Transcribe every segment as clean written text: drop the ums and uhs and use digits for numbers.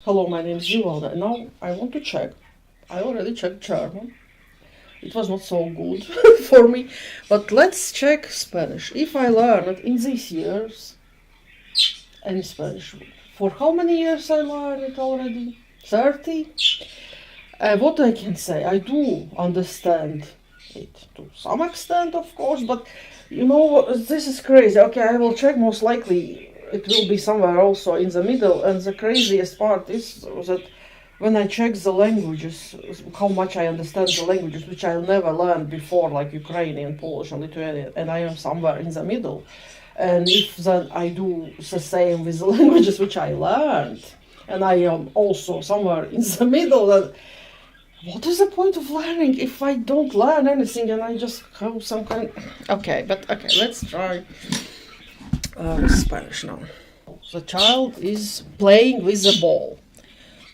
Hello, my name is Yolanda. Now I want to check. I already checked German. It was not so good for me. But let's check Spanish. If I learned in these years any Spanish, for how many years I learned it already? 30? What I can say, I do understand it to some extent, of course, but this is crazy. Okay, I will check. Most likely it will be somewhere also in the middle. And the craziest part is that when I check the languages, how much I understand the languages, which I never learned before, like Ukrainian, Polish, and Lithuanian, and I am somewhere in the middle. And if then I do the same with the languages which I learned, and I am also somewhere in the middle, then what is the point of learning if I don't learn anything and I just have some kind... Okay, let's try Spanish now. The child is playing with the ball.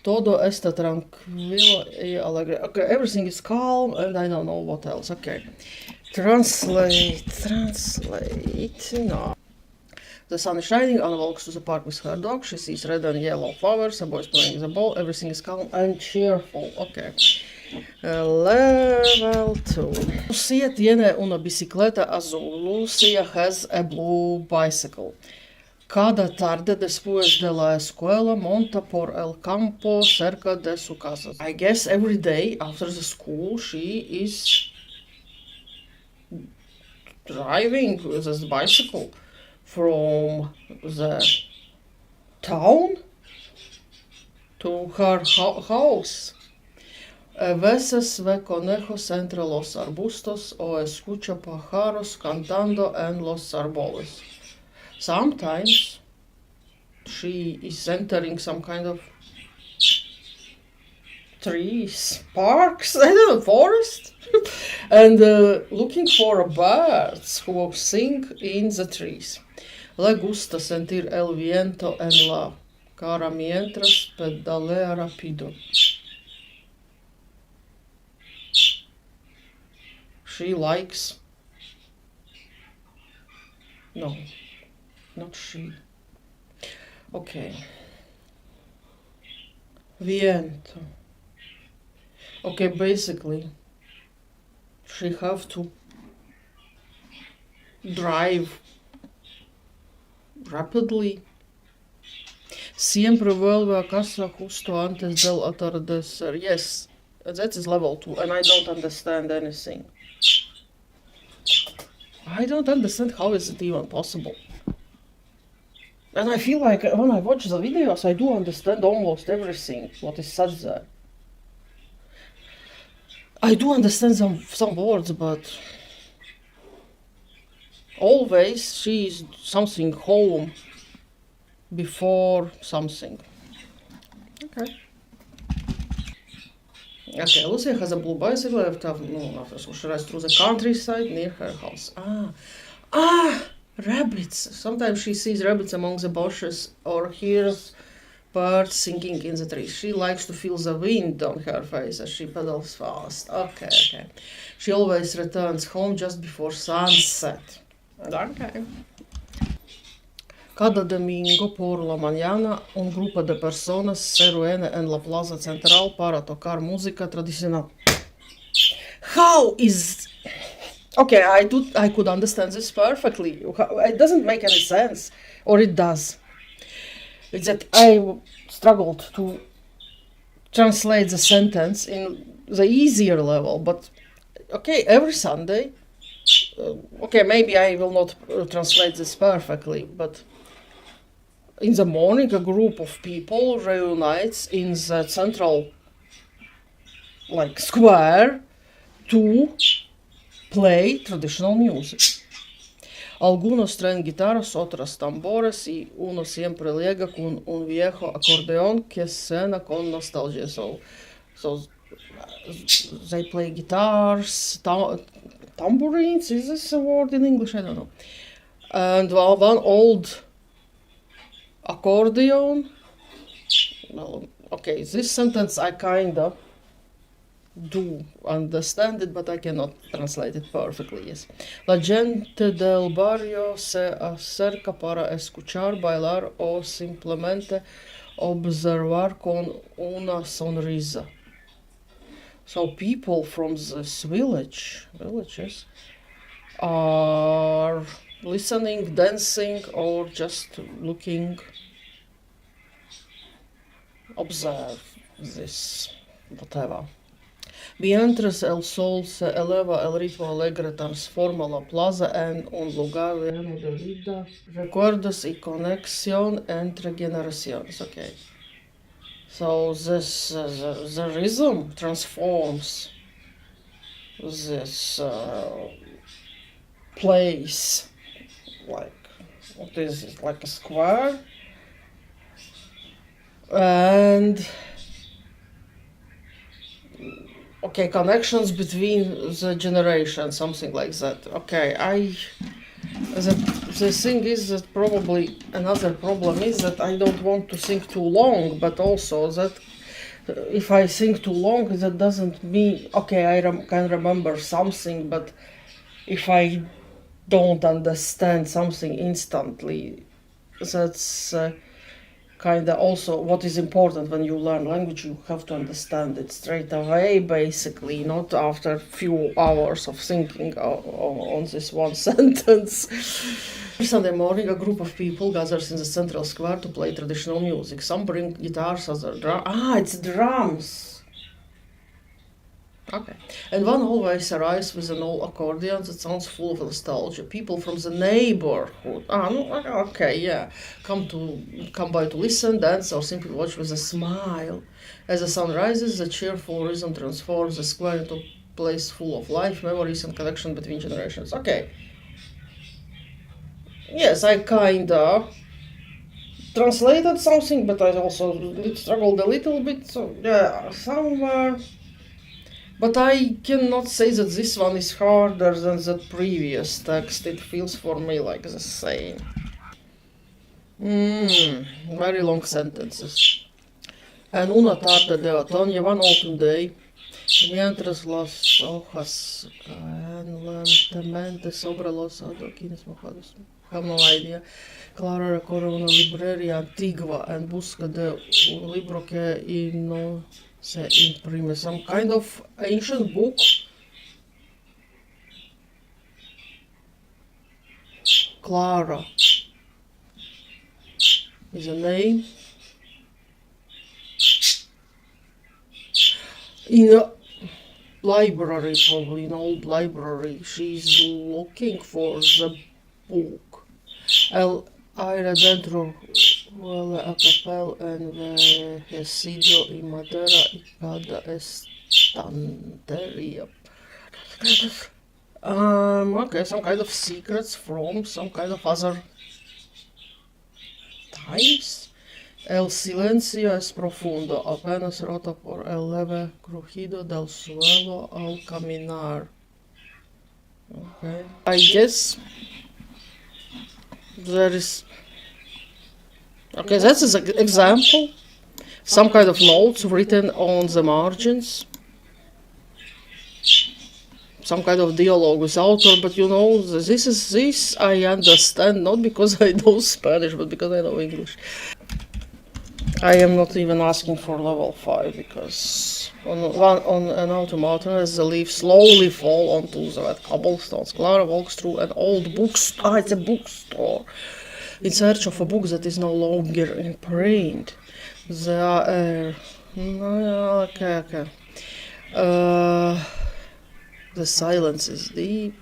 Todo está tranquilo y alegre. Okay, everything is calm and I don't know what else. Okay. Translate. No. The sun is shining. Anna walks to the park with her dog. She sees red and yellow flowers. A boy is playing with a ball. Everything is calm and cheerful. Okay. Level 2. Lucia tiene una bicicleta azul. Lucia has a blue bicycle. Cada tarde después de la escuela monta por el campo cerca de su casa. I guess every day after the school she is driving with this bicycle from the town to her house. A veces ve conejos entre los arbustos o escucha pájaros cantando en los árboles. Sometimes she is entering some kind of trees, parks, I don't know, forest, and looking for birds who sing in the trees. Le gusta sentir el viento en la cara mientras pedalea rápido. She likes... No, not she. Okay. Viento. Okay, basically, she have to drive rapidly. Siempre vuelve a casa justo antes del atardecer. Yes, that is level 2, and I don't understand anything. I don't understand how is it even possible. And I feel like when I watch the videos, I do understand almost everything what is said there. I do understand some words, but always she is something home before something. Okay. Okay, Lucia has a blue bicycle after she rides through the countryside near her house. Rabbits. Sometimes she sees rabbits among the bushes or hears birds singing in the trees. She likes to feel the wind on her face as she pedals fast. Okay. She always returns home just before sunset. Okay. Cada domingo por la mañana, un grupo de personas se reúne en la plaza central para tocar música tradicional. How is... Okay, I could understand this perfectly. It doesn't make any sense. Or it does. It's that I struggled to translate the sentence in the easier level. But, okay, every Sunday... okay, maybe I will not translate this perfectly, but... in the morning, a group of people reunites in the central, square to play traditional music. Algunos traen guitarras, otras tambores, y uno siempre llega con un viejo acordeón que suena con nostalgia. So they play guitars, tambourines, is this a word in English? I don't know. And one old accordion. Well, okay, this sentence I kinda do understand it, but I cannot translate it perfectly, yes. La gente del barrio se acerca para escuchar, bailar o simplemente observar con una sonrisa. So people from this villages, are listening, dancing, or just looking, observe this, whatever. Mientras el sol se eleva, el ritmo alegre transforma la plaza en un lugar lleno de vida, recuerdos y conexión entre generaciones. Okay. So this the rhythm transforms this place, like what is it, like a square, and okay, connections between the generations, something like that. Okay, the thing is that probably another problem is that I don't want to think too long, but also that if I think too long, that doesn't mean okay, can remember something, but if I don't understand something instantly, that's kind of also what is important when you learn language. You have to understand it straight away, basically, not after a few hours of thinking on this one sentence. Sunday morning, a group of people gathers in the central square to play traditional music. Some bring guitars, others drums. It's drums. Okay. And one always arrives with an old accordion that sounds full of nostalgia. People from the neighborhood, okay, yeah, come by to listen, dance, or simply watch with a smile. As the sun rises, the cheerful rhythm transforms the square into a place full of life, memories, and connection between generations. Okay. Yes, I kinda translated something, but I also struggled a little bit. So yeah, somewhere. But I cannot say that this one is harder than the previous text. It feels for me like the same. Very long sentences. En una tarde de otoño, one autumn day, mientras las hojas caen lentamente sobre los adoquines mojados. Have no idea. Clara recorre una librería antigua en busca de un libro que no se imprime. Some kind of ancient book. Clara is a name. In a library, probably an old library, she's looking for the book. El aire dentro huele a papel envejecido y madera y cada estantería. Okay, some kind of secrets from some kind of other times. El silencio es profundo, apenas roto por el leve crujido del suelo al caminar. Okay. I guess there is. Okay, that's an example. Some kind of notes written on the margins. Some kind of dialogue with author, but this I understand not because I know Spanish, but because I know English. I am not even asking for level 5 because on an automaton as the leaves slowly fall onto the red cobblestones, Clara walks through an old bookstore. It's a bookstore. In search of a book that is no longer in print. Okay. The silence is deep.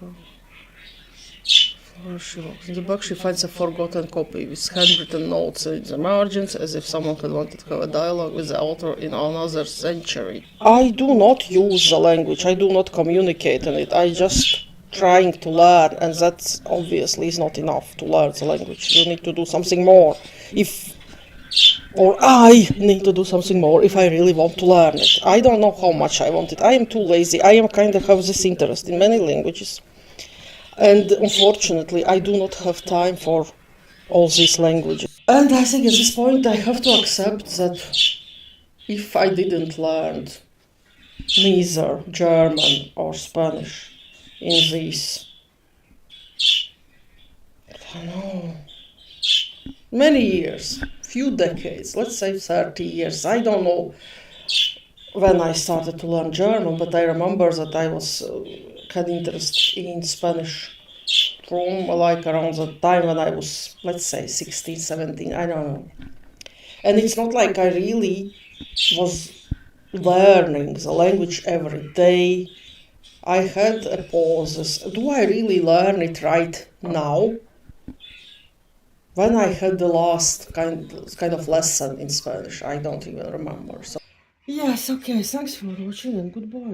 She walks in the book, she finds a forgotten copy with handwritten notes in the margins, as if someone had wanted to have a dialogue with the author in another century. I do not use the language, I do not communicate in it, I just trying to learn, and that obviously is not enough to learn the language. You need to do something more. I need to do something more if I really want to learn it. I don't know how much I want it. I am too lazy. I am kind of have this interest in many languages. And unfortunately, I do not have time for all these languages. And I think at this point I have to accept that if I didn't learn neither German or Spanish in these, I don't know, many years, few decades, let's say 30 years. I don't know when I started to learn German, but I remember that I was had interest in Spanish from like around the time when I was, let's say, 16, 17, I don't know. And it's not like I really was learning the language every day. I had pauses. Do I really learn it right now? When I had the last kind of lesson in Spanish, I don't even remember. So yes, okay, thanks for watching and goodbye.